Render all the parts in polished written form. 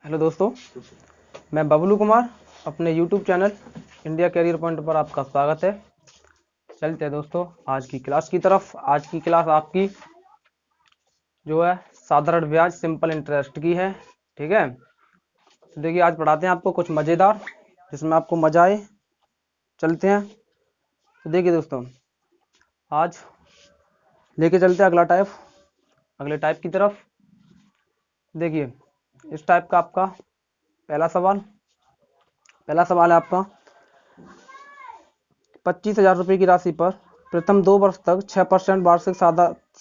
Hello दोस्तों, मैं बबलू कुमार अपने YouTube channel India career point पर आपका स्वागत है। चलते हैं दोस्तों आज की क्लास की तरफ। आज की क्लास आपकी जो है साधारण ब्याज सिंपल इंटरेस्ट की है। ठीक है, तो देखिए आज पढ़ाते हैं आपको कुछ मज़ेदार जिसमें आपको मजा आए। चलते हैं, तो देखिए दोस्तों आज लेके चलते हैं अगले टाइप की तरफ। देखिए इस टाइप का आपका पहला सवाल है आपका 25,000 रुपये की राशि पर प्रथम 2 वर्ष तक 6%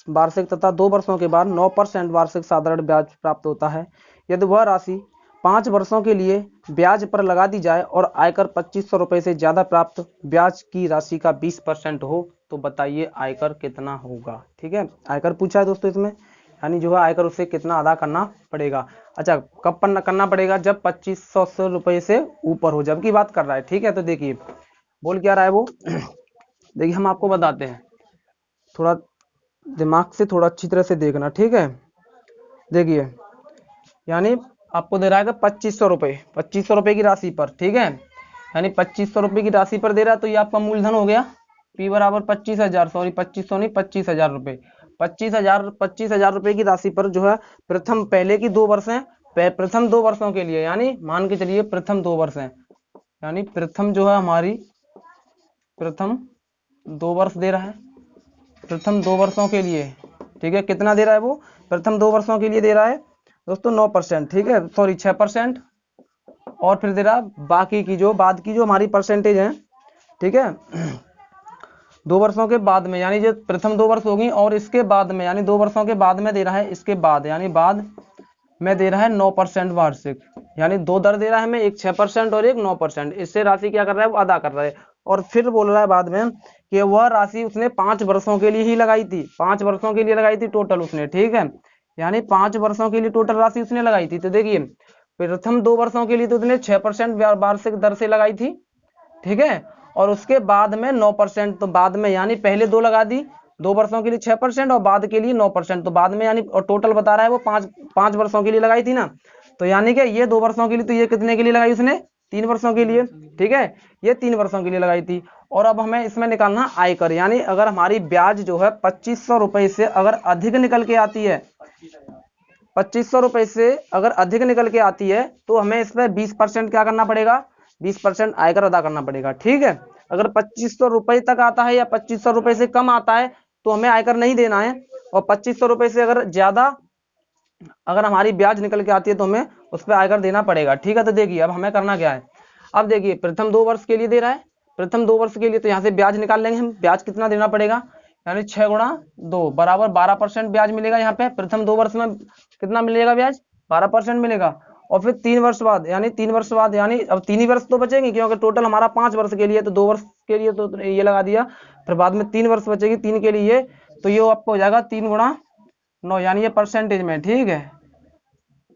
वार्षिक तथा 2 वर्षों के बाद 9% वार्षिक साधारण ब्याज प्राप्त होता है। यदि वह राशि 5 वर्षों के लिए ब्याज पर लगा दी जाए और आयकर 2500 रुपये से ज़्यादा प्राप्त ब्याज की राशि का 20% हो तो बताइए आयकर कितना होगा। ठीक है, आयकर पूछा है दोस्तों इसमें, यानी जो है आयकर उसे कितना अदा करना पड़ेगा। अच्छा, कब करना पड़ेगा? जब 2500 रुपये से ऊपर हो, जब की बात कर रहा है। ठीक है, तो देखिए बोल क्या रहा है वो देखिए हम आपको बताते हैं, थोड़ा दिमाग से थोड़ा अच्छी तरह से देखना। ठीक है, देखिए यानी आपको दे रहा है 2500 रुपये की राशि पर। ठीक है, यानी 2500 रुपये की राशि पर दे रहा है, तो ये आपका मूलधन हो गया P बराबर 25,000, सॉरी 2500 नहीं 25,000 रुपये। 25,000 रुपये की राशि पर जो है पहले की 2 वर्ष हैं, प्रथम 2 वर्षों के लिए, यानी मान के चलिए प्रथम 2 वर्ष हैं, यानी प्रथम जो है हमारी प्रथम 2 वर्ष दे रहा है, प्रथम 2 वर्षों के लिए। ठीक है, कितना दे रहा है वो? प्रथम 2 वर्षों के लिए दे रहा है दोस्तों 9%। ठीक है, सॉरी 6%, और फिर दे रहा बाकी की जो बाद की जो हमारी परसेंटेज है। ठीक है, 2 वर्षों के बाद में, यानी जो प्रथम 2 वर्ष होगी और इसके बाद में, यानी 2 वर्षों के बाद में दे रहा है, इसके बाद यानी बाद में दे रहा है 9% वार्षिक, यानी 2 दर दे रहा है हमें, एक 6% और एक 9%। इससे राशि क्या कर रहा है वो अदा कर रहा है। और फिर बोल रहा है बाद में कि वह राशि उसने 5 वर्षों के लिए ही लगाई थी, 5 वर्षों के लिए लगाई थी टोटल उसने। ठीक है, यानी 5 वर्षों के लिए टोटल राशि उसने लगाई थी। तो देखिए प्रथम 2 वर्षों के लिए तो उसने 6% वार्षिक दर से लगाई थी। ठीक है, और उसके बाद में 9%, तो बाद में यानी पहले 2 लगा दी, 2 वर्षों के लिए 6% और बाद के लिए 9%, तो बाद में यानी और टोटल बता रहा है वो 5 वर्षों के लिए लगाई थी ना, तो यानी कि ये 2 वर्षों के लिए, तो ये कितने के लिए लगाई उसने? 3 वर्षों के लिए। ठीक है, ये 3 वर्षों के लिए लगाई थी। और अब हमें इसमें निकालना आयकर, यानी अगर हमारी ब्याज जो है 2500 रुपये से अगर अधिक निकल के आती है, 2500 रुपये से अगर अधिक निकल के आती है, तो हमें इसमें 20% क्या करना पड़ेगा? 20% आयकर अदा करना पड़ेगा। ठीक है, अगर 2500 रुपये तक आता है या 2500 रुपये से कम आता है तो हमें आयकर नहीं देना है, और 2500 रुपये से अगर ज्यादा अगर हमारी ब्याज निकल के आती है तो हमें उस पर आयकर देना पड़ेगा। ठीक है, तो देखिए अब हमें करना क्या है। अब देखिए प्रथम 2 वर्ष के लिए दे रहा है, प्रथम 2 वर्ष के लिए, तो यहाँ से ब्याज निकाल लेंगे हम। ब्याज कितना देना पड़ेगा? यानी 6 गुणा 2 बराबर 12% ब्याज मिलेगा। यहाँ पे प्रथम 2 वर्ष में कितना मिलेगा ब्याज? 12% मिलेगा। और फिर 3 वर्ष बाद, यानी 3 वर्ष बाद, यानी अब 3 ही वर्ष तो बचेंगे क्योंकि टोटल हमारा 5 वर्ष के लिए, तो 2 वर्ष के लिए तो ये लगा दिया, फिर बाद में 3 वर्ष बचेगी 3 के लिए, तो ये आपको हो जाएगा 3 गुणा 9, यानी ये परसेंटेज में। ठीक है,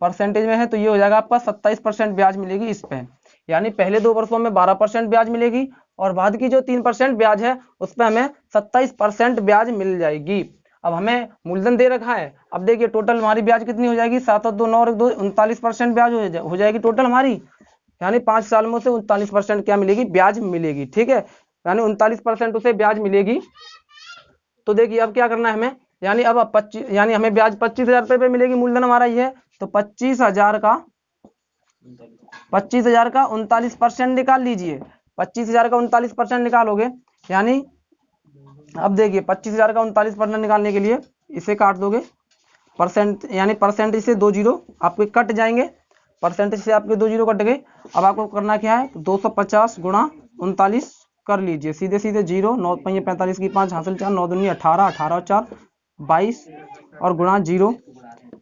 परसेंटेज में है तो ये हो जाएगा आपका 27% ब्याज मिलेगी इस पे, यानी पहले 2 वर्षों में 12% ब्याज मिलेगी और बाद की जो 3% ब्याज है उस पर हमें 27% ब्याज मिल जाएगी। अब हमें मूलधन दे रखा है, अब देखिए टोटल हमारी ब्याज कितनी हो जाएगी? 7 और 2 9 और 2 39% ब्याज हो जाएगी टोटल हमारी, यानी 5 साल में से 39% क्या मिलेगी? ब्याज मिलेगी। ठीक है, यानी 39% उसे ब्याज मिलेगी। तो देखिए अब क्या करना है हमें, यानी अब 25, यानी हमें ब्याज 25,000 रुपये पे मिलेगी, मूलधन हमारा ये है, तो 25,000 का 39% निकाल लीजिए। 25,000 का 39% निकालोगे, यानी अब देखिए 25,000 का 39% निकालने के लिए इसे काट दोगे परसेंट, यानी परसेंटेज से 2 जीरो आपके कट जाएंगे, परसेंटेज से आपके 2 जीरो कट गए। अब आपको करना क्या है? 250 गुणा 39 कर लीजिए, सीधे सीधे 0 9 5 45 की 5 हासिल 4 9 दूनी 18 18 और 4 22 और गुणा 0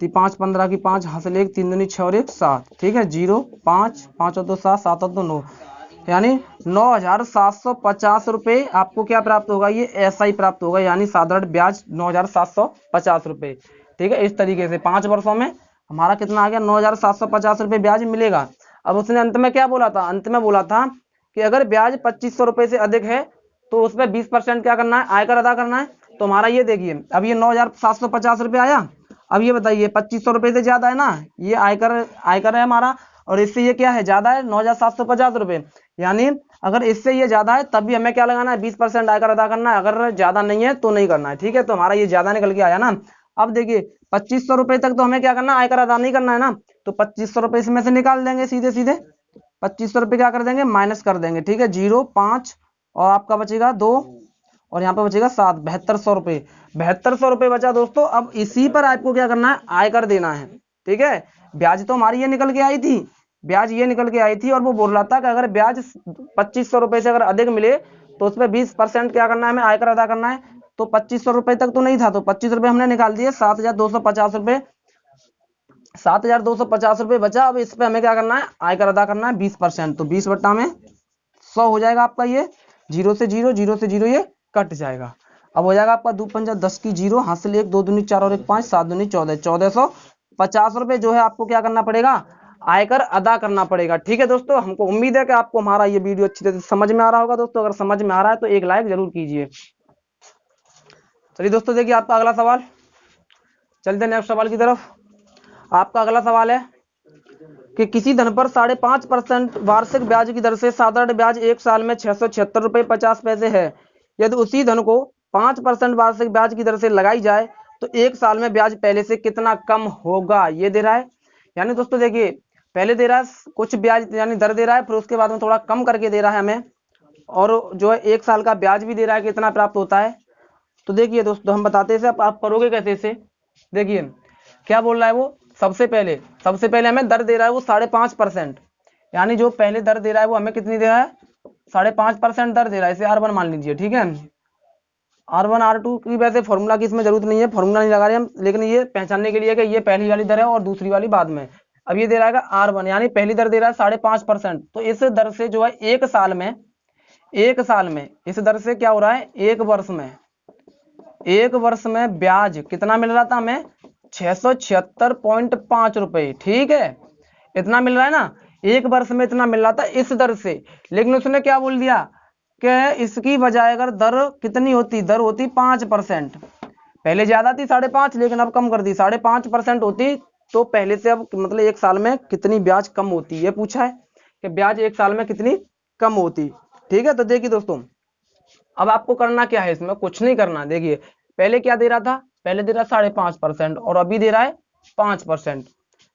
5 15 की 5 हासिल 1 3 दूनी 6 और 1 7। ठीक है, 0 5 5 और 2 7 7 और 2 9, यानी 9,750 रुपये आपको क्या प्राप्त होगा? ये ऐसा ही प्राप्त होगा, यानी साधारण ब्याज 9,750 रुपये। ठीक है, इस तरीके से 5 वर्षों में हमारा कितना आ गया? 9,750 रुपये ब्याज मिलेगा। अब उसने अंत में क्या बोला था? अंत में बोला था कि अगर ब्याज 2500 रुपये से अधिक है तो उस पर 20% क्या करना है? आयकर अदा करना है। तो हमारा ये देखिए अब ये 9,750 रुपये आया, अब ये बताइए 2500 रुपये से ज्यादा है ना, ये आयकर है हमारा, और इससे ये क्या है, ज्यादा है 9750 रुपये। यानी अगर इससे ये ज्यादा है तब भी हमें क्या लगाना है, 20% आयकर अदा करना है, अगर ज्यादा नहीं है तो नहीं करना है। ठीक है, तो हमारा ये ज्यादा निकल के आया ना। अब देखिए 2500 रुपये तक तो हमें क्या करना है, आयकर अदा नहीं करना है ना, तो 2500 रुपये इसमें से निकाल देंगे सीधे सीधे। 2500 रुपये क्या कर देंगे, माइनस कर देंगे। ठीक है, 0 5 और आपका बचेगा 2 और यहाँ पे बचेगा 7, 7200 रुपये। 7200 रुपये बचा दोस्तों। अब इसी पर आपको क्या करना है, आयकर देना है। ठीक है, ब्याज तो हमारी ये निकल के आई थी, ब्याज ये निकल के आई थी, और वो बोल रहा था कि अगर ब्याज 2500 रुपये से अगर अधिक मिले तो उस पर 20% क्या करना है, हमें आयकर अदा करना है। तो 2500 रुपये तक तो नहीं था, तो 25 रुपये हमने निकाल दिए, 7250 रुपये, 7250 रुपये बचा। अब इस पे हमें क्या करना है, आयकर अदा करना है 20%। तो 20 बट्टा में 100 हो जाएगा आपका, ये 0 से 0, 0 से 0 ये कट जाएगा। अब हो जाएगा आपका 2 पंजा 10 की 0, हासिल 1, 2 दूनी 4 और 1 5, 7 दूनी 14, 1450 रुपये जो है आपको क्या करना पड़ेगा, आयकर अदा करना पड़ेगा। ठीक है दोस्तों, हमको उम्मीद है कि आपको हमारा ये वीडियो अच्छी तरह से समझ में आ रहा होगा। दोस्तों अगर समझ में आ रहा है तो एक लाइक जरूर कीजिए। चलिए दोस्तों देखिए आपका अगला सवाल, चलते हैं नेक्स्ट सवाल की तरफ। आपका अगला सवाल है कि किसी धन पर 5.5% वार्षिक ब्याज की दर से साधारण ब्याज एक साल में 676 रुपये 50 पैसे है। यदि उसी धन को 5% वार्षिक ब्याज की दर से लगाई जाए तो एक साल में ब्याज पहले से कितना कम होगा, ये दे रहा है। यानी दोस्तों देखिए, पहले दे रहा है कुछ ब्याज यानी दर दे रहा है, फिर उसके बाद में थोड़ा कम करके दे रहा है हमें, और जो है एक साल का ब्याज भी दे रहा है कितना प्राप्त होता है। तो देखिए दोस्तों हम बताते हैं, आप करोगे कैसे इसे। देखिए क्या बोल रहा है वो, सबसे पहले हमें दर दे रहा है वो 5.5%, यानी जो पहले दर दे रहा है वो हमें कितनी दे रहा है, 5.5% दर दे रहा है। इसे R1 मान लीजिए। ठीक है, R1 R2 की वैसे फॉर्मूला की इसमें जरूरत नहीं है, फॉर्मूला नहीं लगा रहे हम, लेकिन ये पहचानने के लिए कि ये पहली वाली दर है और दूसरी वाली बाद में। अब ये दे रहा है R1, यानी पहली दर दे रहा है 5.5%। तो इस दर से जो है एक साल में इस दर से क्या हो रहा है, एक वर्ष में ब्याज कितना मिल रहा था हमें, 676.5 रुपये। ठीक है, इतना मिल रहा है ना, एक वर्ष में इतना मिल रहा था इस दर से। लेकिन उसने क्या बोल दिया कि इसकी बजाय अगर दर कितनी होती, दर होती 5%, पहले ज्यादा थी 5.5, लेकिन अब कम कर दी, 5.5% होती, तो पहले से अब मतलब एक साल में कितनी ब्याज कम होती, ये पूछा है कि ब्याज एक साल में कितनी कम होती। ठीक है, तो देखिए दोस्तों अब आपको करना क्या है, इसमें कुछ नहीं करना। देखिए पहले क्या दे रहा था, पहले दे रहा 5.5% और अभी दे रहा है 5%।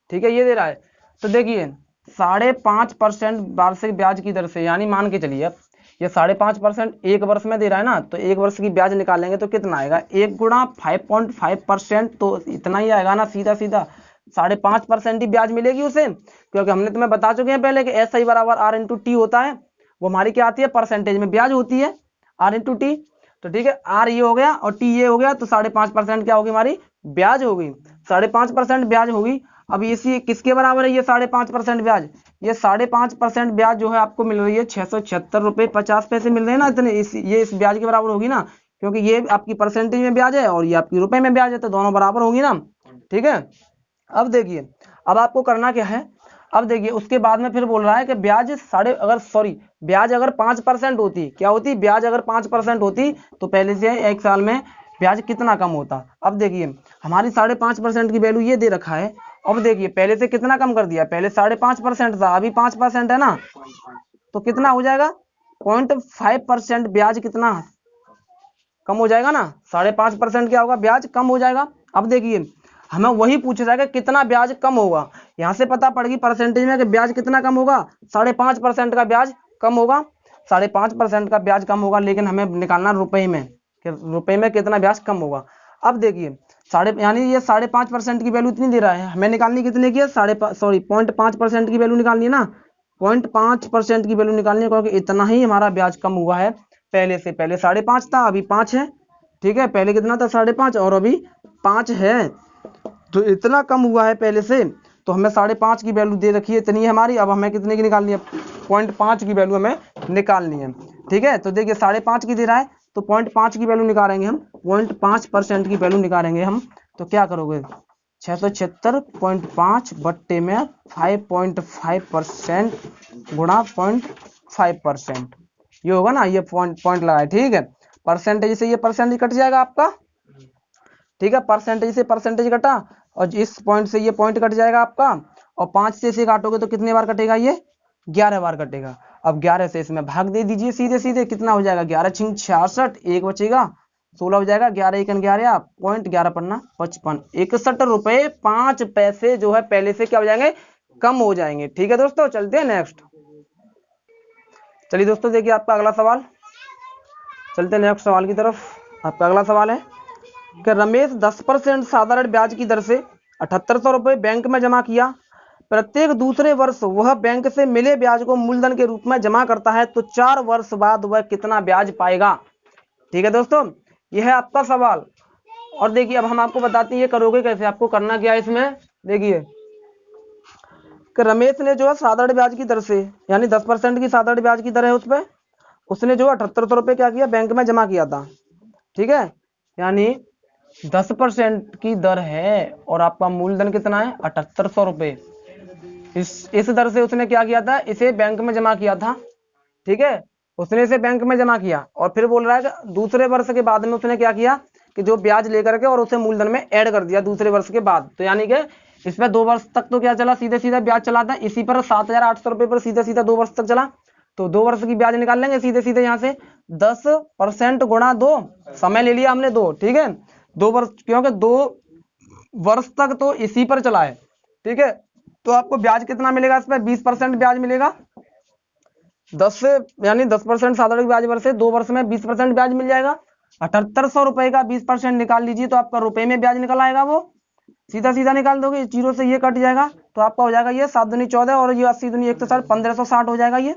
ठीक है, ये दे रहा है। तो देखिए 5.5% वार्षिक ब्याज की दर से, यानी मान के चलिए ये 5.5% एक वर्ष में दे रहा है ना, तो एक वर्ष की ब्याज निकालेंगे तो कितना आएगा, 1 गुणा 5.5%, तो इतना ही आएगा ना, सीधा सीधा 5.5% ही ब्याज मिलेगी उसे, क्योंकि हमने तुम्हें बता चुके हैं पहले कि SI बराबर R इंटू टी होता है। वो हमारी क्या आती है, परसेंटेज में ब्याज होती है, R इंटू टी। तो ठीक है, R ये हो गया और T ये हो गया, तो 5.5% क्या होगी, हमारी ब्याज होगी, 5.5% ब्याज होगी। अब इसी किसके बराबर है ये 5.5% ब्याज, ये 5.5% ब्याज जो है आपको मिल रही है 676 रुपये 50 पैसे मिल रहे हैं ना, इतने ये इस ब्याज के बराबर होगी ना, क्योंकि ये आपकी परसेंटेज में ब्याज है और ये आपकी रुपए में ब्याज है, तो दोनों बराबर होगी ना। ठीक है, अब देखिए अब आपको करना क्या है, अब देखिए उसके बाद में फिर बोल रहा है कि ब्याज अगर 5% होती, क्या होती, ब्याज अगर 5% होती तो पहले से एक साल में ब्याज कितना कम होता। अब देखिए हमारी 5.5% की वैल्यू ये दे रखा है। अब देखिए पहले से कितना कम कर दिया, पहले 5.5% था, अभी 5% है ना, तो कितना हो जाएगा, 0.5% ब्याज कितना कम हो जाएगा ना, 5.5% क्या होगा, ब्याज कम हो जाएगा। अब देखिए हमें वही पूछा जाएगा कितना ब्याज कम होगा, यहाँ से पता पड़ गई परसेंटेज में कि ब्याज कितना कम होगा, 5.5% का ब्याज कम होगा, 5.5% का ब्याज कम होगा, लेकिन हमें निकालना रुपए में कि रुपए में कितना ब्याज कम होगा। अब देखिए यानी ये 5.5% की वैल्यू इतनी दे रहा है, हमें निकालनी कितने की है, 0.5% की वैल्यू निकालनी है ना, 0.5% की वैल्यू निकालनी है, क्योंकि इतना ही हमारा ब्याज कम हुआ है पहले से, पहले 5.5 था अभी 5 है। ठीक है, पहले कितना था 5.5 और अभी 5 है, तो इतना कम हुआ है पहले से, तो हमें 5.5 की वैल्यू दे रखी है, इतनी है हमारी। अब हमें कितने की निकालनी है, 0.5 की वैल्यू हमें निकालनी है। ठीक है, तो देखिए 5.5 की दे रहा है, तो 0.5 की वैल्यू निकालेंगे हम, 0.5% की वैल्यू निकालेंगे हम, तो क्या करोगे, 676.5 बट्टे में 5.5% गुणा 0.5%, ये होगा ना, ये पॉइंट लगाए। ठीक है, परसेंटेज से ये परसेंटेज कट जाएगा आपका। ठीक है, परसेंटेज से परसेंटेज कटा और इस पॉइंट से ये पॉइंट कट जाएगा आपका, और 5 से इसे काटोगे तो कितने बार कटेगा, ये 11 बार कटेगा। अब 11 से इसमें भाग दे दीजिए सीधे सीधे, कितना हो जाएगा 11 छिंग 66, एक बचेगा 16 हो जाएगा, 11 एक 11 पॉइंट 11 पन्ना 55, 61 रुपए 5 पैसे जो है पहले से क्या हो जाएंगे, कम हो जाएंगे। ठीक है दोस्तों, चलते हैं नेक्स्ट। चलिए दोस्तों देखिए आपका अगला सवाल, चलते हैं नेक्स्ट सवाल की तरफ। आपका अगला सवाल है कि रमेश 10% साधारण ब्याज की दर से 7800 रुपये बैंक में जमा किया, प्रत्येक दूसरे वर्ष वह बैंक से मिले ब्याज को मूलधन के रूप में जमा करता है, तो 4 वर्ष बाद वह कितना ब्याज पाएगा। ठीक है दोस्तों, यह है आपका सवाल। और देखिए अब हम आपको बताते हैं ये करोगे कैसे, आपको करना क्या है इसमें। देखिए कि रमेश ने जो है साधारण ब्याज की दर से, यानी 10% की साधारण ब्याज की दर है उस पर, उसने जो 7800 रुपये क्या किया, बैंक में जमा किया था। ठीक है, यानी 10% की दर है और आपका मूलधन कितना है 7800 रुपये। इस दर से उसने क्या किया था, इसे बैंक में जमा किया था। ठीक है, उसने इसे बैंक में जमा किया और फिर बोल रहा है कि दूसरे वर्ष के बाद में उसने क्या किया कि जो ब्याज लेकर के और उसे मूलधन में ऐड कर दिया दूसरे वर्ष के बाद। तो यानी कि इसमें 2 वर्ष तक तो क्या चला, सीधे सीधा ब्याज चला था, इसी पर 7800 रुपये पर सीधा सीधा 2 वर्ष तक चला। तो 2 वर्ष की ब्याज निकाल लेंगे सीधे सीधे यहाँ से, 10% गुणा 2, समय ले लिया हमने 2। ठीक है, 2 वर्ष, क्योंकि 2 वर्ष तक तो इसी पर चला है। ठीक है, तो आपको ब्याज कितना मिलेगा इस पर, 20% ब्याज मिलेगा। 10 से यानी 10% साधारण ब्याज पर से 2 वर्ष में 20% ब्याज मिल जाएगा। 7800 रुपए का 20% निकाल लीजिए तो आपका रुपए में ब्याज निकल आएगा, वो सीधा सीधा निकाल दोगे, जीरो से ये कट जाएगा तो आपका हो जाएगा ये 7 दूनी 14 और ये 80 दूनी 160, 1560 हो जाएगा। ये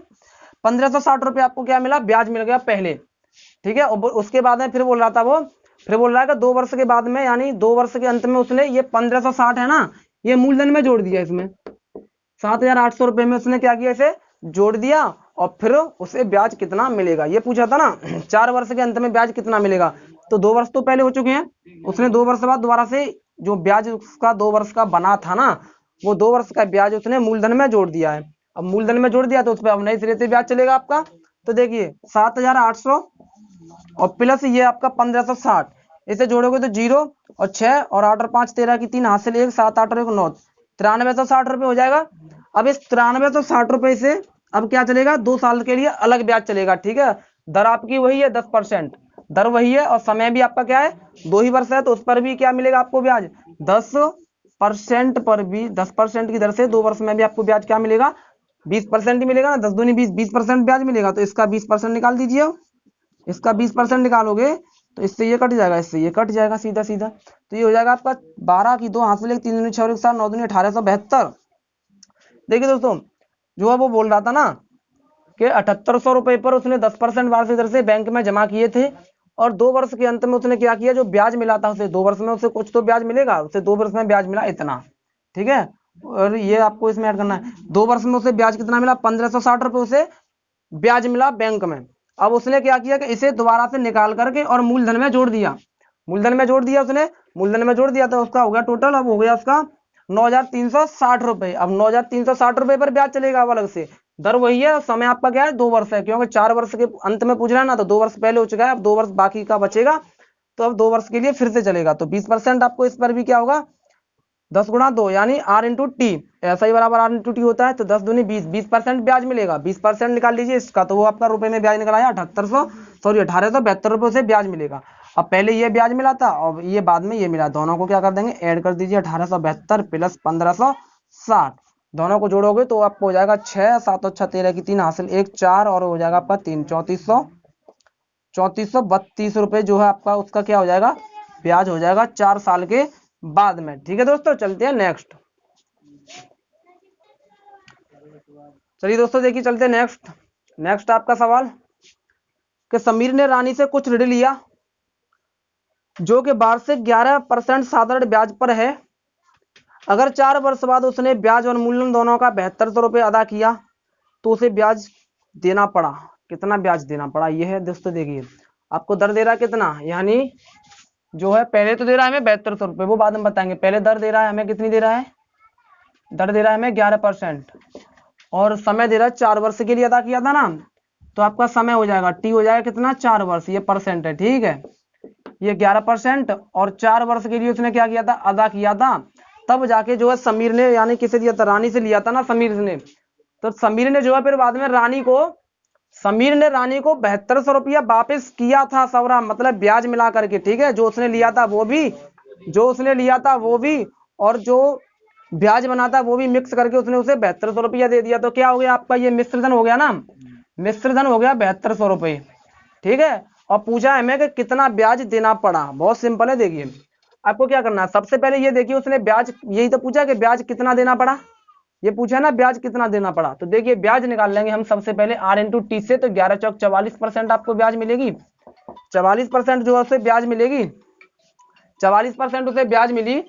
1560 रुपये आपको क्या मिला, ब्याज मिल गया पहले। ठीक है, और उसके बाद में फिर बोल रहा था वो, फिर बोल रहा है कि 2 वर्ष के बाद में, यानी 2 वर्ष के अंत में उसने ये 1560 है ना, ये मूलधन में जोड़ दिया। इसमें 7800 रुपये में उसने क्या किया, इसे जोड़ दिया और फिर उसे ब्याज कितना मिलेगा ये पूछा था ना। 4 वर्ष के अंत में ब्याज कितना मिलेगा, तो 2 वर्ष तो पहले हो चुके हैं, उसने 2 वर्ष बाद दोबारा से जो ब्याज उसका 2 वर्ष का बना था ना, वो 2 वर्ष का ब्याज उसने मूलधन में जोड़ दिया है। अब मूलधन में जोड़ दिया तो उस पर अब नए सिरे से ब्याज चलेगा आपका। तो देखिए 7800 और प्लस ये आपका 1560, इसे जोड़ोगे तो 0 और 6 और 8 और 5 13 की 3 हासिल 1, 7 8 और 1 9, 9360 रुपये हो जाएगा। अब इस 9360 रुपये से अब क्या चलेगा, 2 साल के लिए अलग ब्याज चलेगा। ठीक है, दर आपकी वही है 10%, दर वही है और समय भी आपका क्या है 2 ही वर्ष है, तो उस पर भी क्या मिलेगा आपको ब्याज 10% पर भी 10% की दर से 2 वर्ष में भी आपको ब्याज क्या मिलेगा 20% ही मिलेगा ना, 10 दूनी 20, 20% ब्याज मिलेगा। तो इसका 20% निकाल दीजिए, इसका 20% निकालोगे तो इससे ये कट जाएगा, इससे ये कट जाएगा सीधा सीधा, तो ये हो जाएगा आपका 12 की 2 हासिल 1, 3 दूनी 6 और 1 7, 9 दूनी 1872। देखिए दोस्तों जो है वो बोल रहा था ना कि 7800 रुपये पर उसने 10% वार्षिक दर से बैंक में जमा किए थे और 2 वर्ष के अंत में उसने क्या किया, जो ब्याज मिला था उसे 2 वर्ष में उसे कुछ तो ब्याज मिलेगा, उसे 2 वर्ष में ब्याज मिला इतना। ठीक है, और ये आपको इसमें ऐड करना है, 2 वर्ष में उसे ब्याज कितना मिला 1560 रुपये उसे ब्याज मिला बैंक में। अब उसने क्या किया कि इसे दोबारा से निकाल करके और मूलधन में जोड़ दिया, मूलधन में जोड़ दिया उसने, मूलधन में जोड़ दिया तो उसका हो गया टोटल, अब हो गया उसका 9360 रुपये। अब 9360 रुपये पर ब्याज चलेगा अब अलग से, दर वही है, समय आपका क्या है 2 वर्ष है, क्योंकि 4 वर्ष के अंत में पूछ रहा है ना, तो 2 वर्ष पहले हो चुका है, अब 2 वर्ष बाकी का बचेगा, तो अब 2 वर्ष के लिए फिर से चलेगा। तो 20% आपको इस पर भी क्या होगा 10 गुणा 2 यानी R इंटू टी, ऐसा ही बराबर R इंटू टी होता है, तो 10 दूनी 20, 20% ब्याज मिलेगा, 20% निकाल लीजिए इसका, तो वो आपका रुपए में ब्याज निकल आया 1872 रुपये से ब्याज मिलेगा। अब पहले ये ब्याज मिला था और ये बाद में ये मिला, दोनों को क्या कर देंगे ऐड कर दीजिए, 1872 प्लस 1560, दोनों को जोड़ोगे तो आपको हो जाएगा 6 7 और 6 13 की 3 हासिल 1 4 और हो जाएगा आपका 3 3432 रुपये जो है आपका उसका क्या हो जाएगा ब्याज हो जाएगा 4 साल के बाद में। ठीक है दोस्तों, चलते हैं नेक्स्ट। चलिए दोस्तों देखिए चलते हैं नेक्स्ट आपका सवाल कि समीर ने रानी से कुछ ऋण लिया जो कि वार्षिक 11% साधारण ब्याज पर है। अगर 4 वर्ष बाद उसने ब्याज और मूलधन दोनों का 7200 रुपये अदा किया तो उसे ब्याज देना पड़ा, कितना ब्याज देना पड़ा ये है दोस्तों। देखिए आपको दर दे रहा है कितना, यानी जो है पहले तो दे रहा है हमें 7200 रुपये, वो बाद में बताएंगे, पहले दर दे रहा है हमें कितनी दे रहा है, दर दे रहा है हमें 11% और समय दे रहा है 4 वर्ष के लिए अदा किया था ना, तो आपका समय हो जाएगा टी हो जाएगा कितना 4 वर्ष, ये परसेंट है। ठीक है, ये 11% और 4 वर्ष के लिए उसने क्या किया था अदा किया था, तब जाके जो है समीर ने, यानी किसे दिया था, रानी से लिया था ना समीर ने, तो समीर ने जो है फिर बाद में समीर ने रानी को 7200 रुपया वापिस किया था सवरा, मतलब ब्याज मिला करके, ठीक है, जो उसने लिया था वो भी और जो ब्याज बना था वो भी मिक्स करके उसने उसे 7200 रुपया दे दिया। तो क्या हो गया आपका, ये मिश्रधन हो गया ना, मिश्रधन हो गया 7200 रुपये, ठीक है। और पूछा हमें कि कितना ब्याज देना पड़ा, बहुत सिंपल है। देखिए आपको क्या करना है, सबसे पहले ये देखिए उसने ब्याज, यही तो पूछा कि ब्याज कितना देना पड़ा, ये पूछा ना ब्याज कितना देना पड़ा। तो देखिए ब्याज निकाल लेंगे हम सबसे पहले R इंटू टी से, तो 11 चौक 44% आपको ब्याज मिलेगी, 44% जो है उसे ब्याज मिलेगी, 44% उसे ब्याज मिली।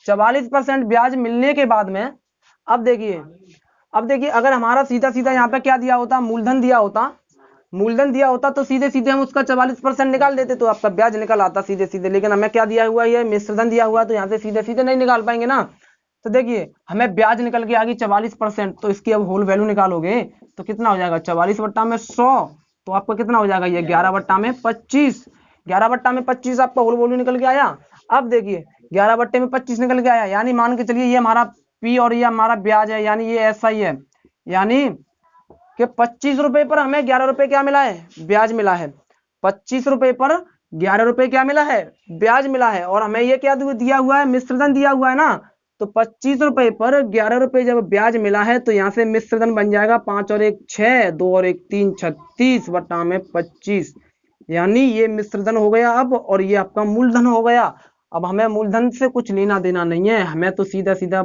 44% ब्याज मिलने के बाद में अब देखिए अगर हमारा सीधा सीधा यहाँ पे क्या दिया होता, मूलधन दिया होता तो सीधे सीधे हम उसका 44% निकाल देते तो आपका ब्याज निकल आता सीधे सीधे। लेकिन हमें क्या दिया हुआ है, मिश्रधन दिया हुआ, तो यहाँ से सीधे सीधे नहीं निकाल पाएंगे ना। तो देखिए हमें ब्याज निकल के आ गई 44%, तो इसकी अब होल वैल्यू निकालोगे तो कितना हो जाएगा, 44 बट्टा में 100, तो आपका कितना हो जाएगा, ये 11 बट्टा में 25, 11 बट्टा में 25 आपका होल वैल्यू निकल के आया। अब देखिए 11 बट्टे में 25 निकल के आया, यानी मान के चलिए ये हमारा पी और ये हमारा ब्याज है, यानी ये ऐसा ही है, यानी कि 25 रुपए पर हमें 11 रुपए क्या मिला है, ब्याज मिला है। 25 रुपए पर 11 रुपए क्या मिला है, ब्याज मिला है। और हमें ये क्या दिया हुआ है, मिश्रधन दिया हुआ है ना, तो 25 रुपए पर 11 रुपए जब ब्याज मिला है तो यहाँ से मिश्रधन बन जाएगा 5 और 1 6, 2 और 1 3, 36 बटा में 25, यानी ये मिश्रधन हो गया अब, और ये आपका मूलधन हो गया। अब हमें मूलधन से कुछ लेना देना नहीं है, हमें तो सीधा सीधा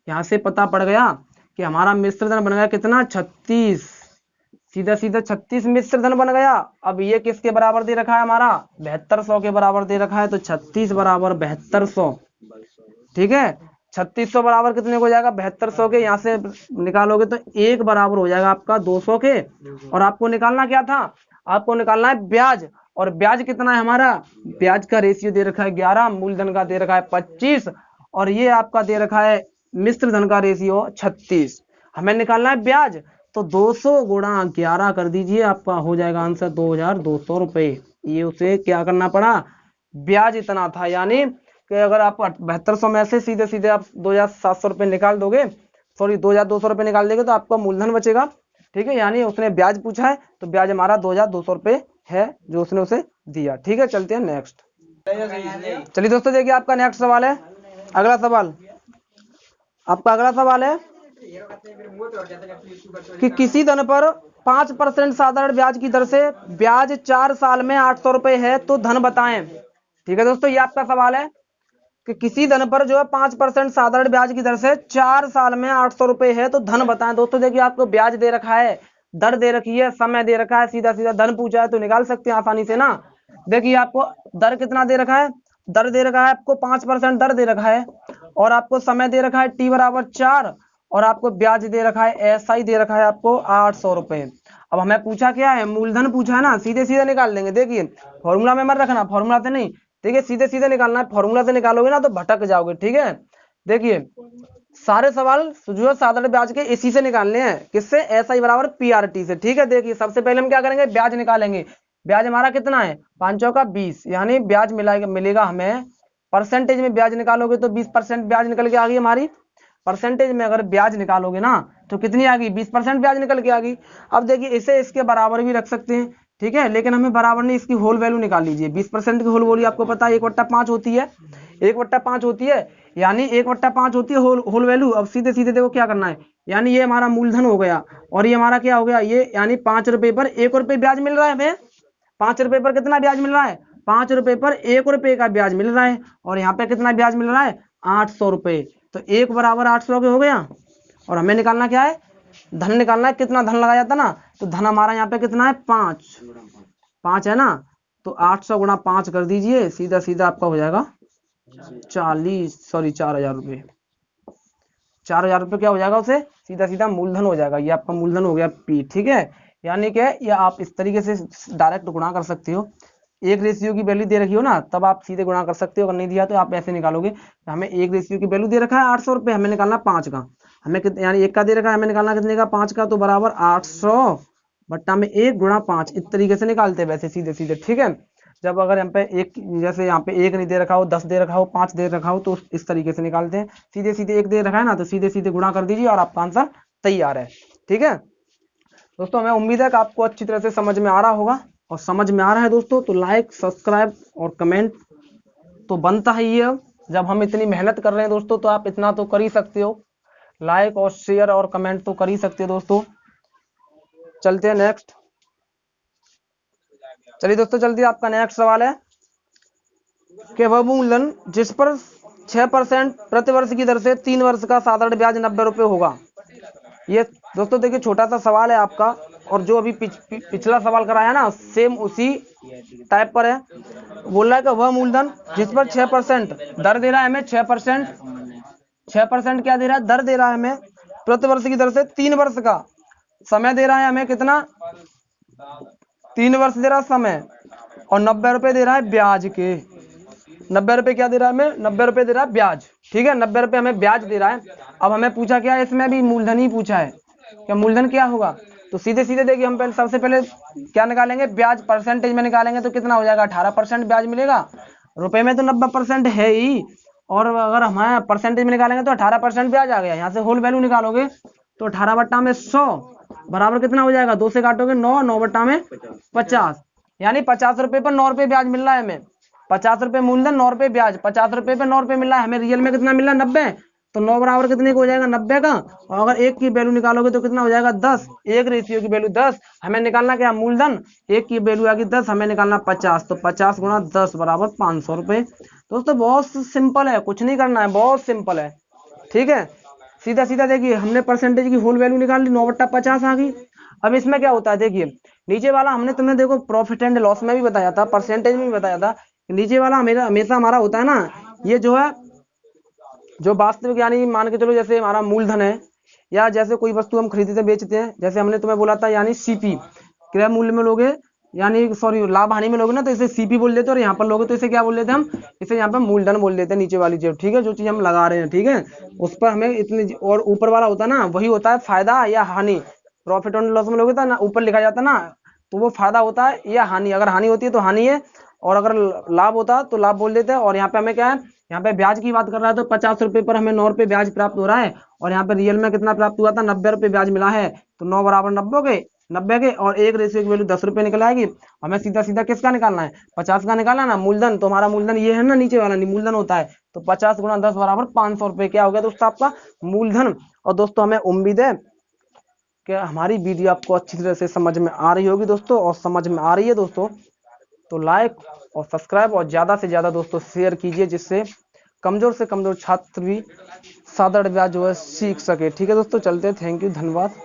यहाँ से पता पड़ गया कि हमारा मिश्रधन बन गया कितना, 36, सीधा सीधा 36 मिश्रधन बन गया। अब ये किसके बराबर दे रखा है, हमारा 7200 के बराबर दे रखा है, तो 36 बराबर 7200, ठीक है। 3600 बराबर कितने को जाएगा, 7200 के, यहाँ से निकालोगे तो 1 बराबर हो जाएगा आपका 200 के। और आपको निकालना क्या था, आपको निकालना है ब्याज, और ब्याज कितना है हमारा, ब्याज का रेशियो दे रखा है 11, मूलधन का दे रखा है 25, और ये आपका दे रखा है मिश्रधन का रेशियो 36। हमें निकालना है ब्याज, तो 200 गुणा 11 कर दीजिए, आपका हो जाएगा आंसर 2200 रुपए। ये उसे क्या करना पड़ा, ब्याज इतना था, यानी कि अगर आप 7200 में से सीधे सीधे आप 2700 रुपये निकाल दोगे, सॉरी 2200 रुपये निकाल देंगे तो आपका मूलधन बचेगा, ठीक है। यानी उसने ब्याज पूछा है तो ब्याज हमारा 2200 रुपये है जो उसने उसे दिया, ठीक है। चलते हैं नेक्स्ट। चलिए दोस्तों देखिए आपका नेक्स्ट सवाल है, अगला सवाल आपका अगला सवाल है कि किसी धन पर 5% साधारण ब्याज की दर से ब्याज 4 साल में 800 रुपये है तो धन बताएं। ठीक है दोस्तों, ये आपका सवाल है कि किसी धन पर जो है 5% साधारण ब्याज की दर से 4 साल में 800 रुपये है तो धन बताएं। दोस्तों देखिए आपको ब्याज दे रखा है, दर दे रखी है, समय दे रखा है, सीधा सीधा धन पूछा है तो निकाल सकते हैं आसानी से ना। देखिए आपको दर कितना दे रखा है, दर दे रखा है आपको 5% दर दे रखा है, और आपको समय दे रखा है t बराबर 4, और आपको ब्याज दे रखा है ऐसा ही दे रखा है आपको 800 रुपये। अब हमें पूछा क्या है, मूलधन पूछा है ना, सीधे सीधे निकाल देंगे। देखिए फॉर्मूला में मत रखना, फॉर्मूला से नहीं, ठीक है, सीधे सीधे निकालना है, फॉर्मूला से निकालोगे ना तो भटक जाओगे, ठीक है। देखिए सारे सवाल जो है साधारण ब्याज के इसी से निकालने हैं, किससे, ऐसा ही बराबर PRT से, ठीक है। देखिए सबसे पहले हम क्या करेंगे, ब्याज निकालेंगे। ब्याज हमारा कितना है, 5 चौका 20, यानी ब्याज मिलेगा हमें, परसेंटेज में ब्याज निकालोगे तो 20% ब्याज निकल के आ गई हमारी, परसेंटेज में अगर ब्याज निकालोगे ना तो कितनी आ गई, 20% ब्याज निकल के आ गई। अब देखिए इसे इसके बराबर भी रख सकते हैं, ठीक है, लेकिन हमें बराबर नहीं, इसकी होल वैल्यू निकाल लीजिए। 20% की होल वैल्यू आपको पता है 1/5 होती है, 1/5 होती है, यानी 1/5 होती है होल वैल्यू। अब सीधे सीधे देखो क्या करना है, यानी ये हमारा मूलधन हो गया, और ये हमारा क्या हो गया, ये यानी 5 रुपए पर 1 रुपये ब्याज मिल रहा है हमें। 5 रुपए पर कितना ब्याज मिल रहा है, 5 रुपए पर 1 रुपये का ब्याज मिल रहा है, और यहाँ पे कितना ब्याज मिल रहा है, 800 रुपये। तो 1 बराबर 800 के हो गया, और हमें निकालना क्या है, धन निकालना है, कितना धन लगाया था ना, तो धन हमारा यहाँ पे कितना है, 5 है ना, तो 800 गुणा 5 कर दीजिए, सीधा सीधा आपका हो जाएगा 4,000 रुपये। 4,000 रुपये क्या हो जाएगा, उसे सीधा सीधा मूलधन हो जाएगा, ये आपका मूलधन हो गया P, ठीक है। यानी कि ये आप इस तरीके से डायरेक्ट गुणा कर सकते हो, एक रेशियो की वैल्यू दे रखी हो ना तब आप सीधे गुणा कर सकते हो, अगर नहीं दिया तो आप ऐसे निकालोगे। हमें एक रेशियो की वैल्यू दे रखा है 800 रुपये, हमें निकालना 5 का, हमें यानी 1 का दे रखा है, हमें निकालना कितने का, 5 का, तो बराबर 800 बट्टा में 1 गुणा 5, इस तरीके से निकालते हैं वैसे सीधे सीधे, ठीक है। जब अगर यहाँ पे एक, जैसे यहाँ पे 1 नहीं दे रखा हो, 10 दे रखा हो, 5 दे रखा हो, तो इस तरीके से निकालते हैं। सीधे सीधे 1 दे रखा है ना, तो सीधे सीधे गुणा कर दीजिए और आपका आंसर तैयार है। ठीक है दोस्तों, हमें उम्मीद है कि आपको अच्छी तरह से समझ में आ रहा होगा, और समझ में आ रहा है दोस्तों तो लाइक, सब्सक्राइब और कमेंट तो बनता ही है। जब हम इतनी मेहनत कर रहे हैं दोस्तों, तो आप इतना तो कर ही सकते हो, लाइक और शेयर और कमेंट तो कर ही सकते हो दोस्तों। चलते हैं नेक्स्ट। चलिए दोस्तों, चलते हैं, आपका नेक्स्ट सवाल है कि वह मूलधन जिस पर 6% प्रतिवर्ष की दर से 3 वर्ष का साधारण ब्याज 90 रुपये होगा। ये दोस्तों देखिए छोटा सा सवाल है आपका, और जो अभी पिछला सवाल कराया ना सेम उसी टाइप पर है। बोल रहा है कि वह मूलधन जिस पर 6% दर दे रहा है हमें, 6% क्या दे रहा है, दर दे रहा है हमें प्रतिवर्ष की दर से 3 वर्ष का समय दे रहा है हमें, कितना, 3 वर्ष दे रहा है समय, और 90 रुपए दे रहा है ब्याज के। 90 रुपए क्या दे रहा है हमें, 90 रुपए दे रहा है ब्याज। ठीक है, 90 रुपए हमें ब्याज दे रहा है। अब हमें पूछा क्या है, इसमें भी मूलधन ही पूछा है, क्या मूलधन क्या होगा। तो सीधे सीधे देखिए, हम पहले सबसे पहले क्या निकालेंगे, ब्याज परसेंटेज में निकालेंगे, तो कितना हो जाएगा, 18% ब्याज मिलेगा। रुपए में तो 90% है ही, और अगर हमारे परसेंटेज में निकालेंगे तो 18% ब्याज आ गया। यहाँ से होल वैल्यू निकालोगे तो 18/100 बराबर कितना हो जाएगा, 2 से काटोगे 9, 9/50, यानी 50 रुपए पर 9 रुपए ब्याज मिल रहा है हमें। 50 रुपए मूलधन, 9 रुपए ब्याज, 50 रुपए पे 9 रुपए मिल रहा है हमें, रियल में कितना मिल रहा है, 90। तो 9 बराबर कितने को हो जाएगा, 90 का। और अगर 1 की वैल्यू निकालोगे तो कितना हो जाएगा, 10। 1 रेशियो की वैल्यू 10, हमें निकालना क्या, मूलधन, 1 की वैल्यू आ गई 10, हमें निकालना 50, तो 50 गुणा 10 बराबर 500 रुपए। दोस्तों बहुत सिंपल है, कुछ नहीं करना है, बहुत सिंपल है। ठीक है, सीधा सीधा देखिए, हमने परसेंटेज की होल वैल्यू निकाल ली, 9/50 आ गई। अब इसमें क्या होता है, देखिए नीचे वाला हमने तुम्हें देखो प्रॉफिट एंड लॉस में भी बताया था, परसेंटेज में भी बताया था, नीचे वाला हमेशा हमारा होता है ना, ये जो है जो वास्तविक, यानी मान के चलो जैसे हमारा मूलधन है, या जैसे कोई वस्तु हम खरीदते बेचते हैं, जैसे हमने तुम्हें बोला था, यानी सीपी क्रय मूल्य में लोगे, यानी सॉरी लाभ हानि में लोगे ना, तो इसे सीपी बोल देते हैं, और यहाँ पर लोगे तो इसे क्या बोल देते हैं हम, इसे यहाँ पर मूलधन बोल देते हैं, नीचे वाली जो, ठीक है, जो चीज हम लगा रहे हैं, ठीक है, उस पर हमें इतनी, और ऊपर वाला होता है ना, वही होता है फायदा या हानि। प्रॉफिट एंड लॉस में लोगे तो ना ऊपर लिखा जाता है ना, तो वो फायदा होता है या हानि, अगर हानि होती है तो हानि है, और अगर लाभ होता है तो लाभ बोल देते हैं। और यहाँ पे हमें क्या है, यहाँ पे ब्याज की बात कर रहा है, तो 50 रुपए पर हमें 9 रुपए ब्याज प्राप्त हो रहा है, और यहाँ पे रियल में कितना प्राप्त हुआ था, 90 रुपए ब्याज मिला है। तो 9 बराबर 90 के, और 1 रेशियो की वैल्यू 10 रुपए निकल आएगी। हमें सीधा सीधा किसका निकालना है, 50 का निकालना ना, मूलधन। तो हमारा मूलधन ये है ना, नीचे वाला मूलधन होता है, तो 50 गुणा 10 बराबर 500 रुपए क्या हो गया दोस्तों, आपका मूलधन। और दोस्तों हमें उम्मीद है कि हमारी वीडियो आपको अच्छी तरह से समझ में आ रही होगी दोस्तों, और समझ में आ रही है दोस्तों तो लाइक और सब्सक्राइब और ज़्यादा से ज़्यादा दोस्तों शेयर कीजिए, जिससे कमज़ोर से कमज़ोर छात्र भी साधारण ब्याज जो है सीख सके। ठीक है दोस्तों, चलते हैं, थैंक यू, धन्यवाद।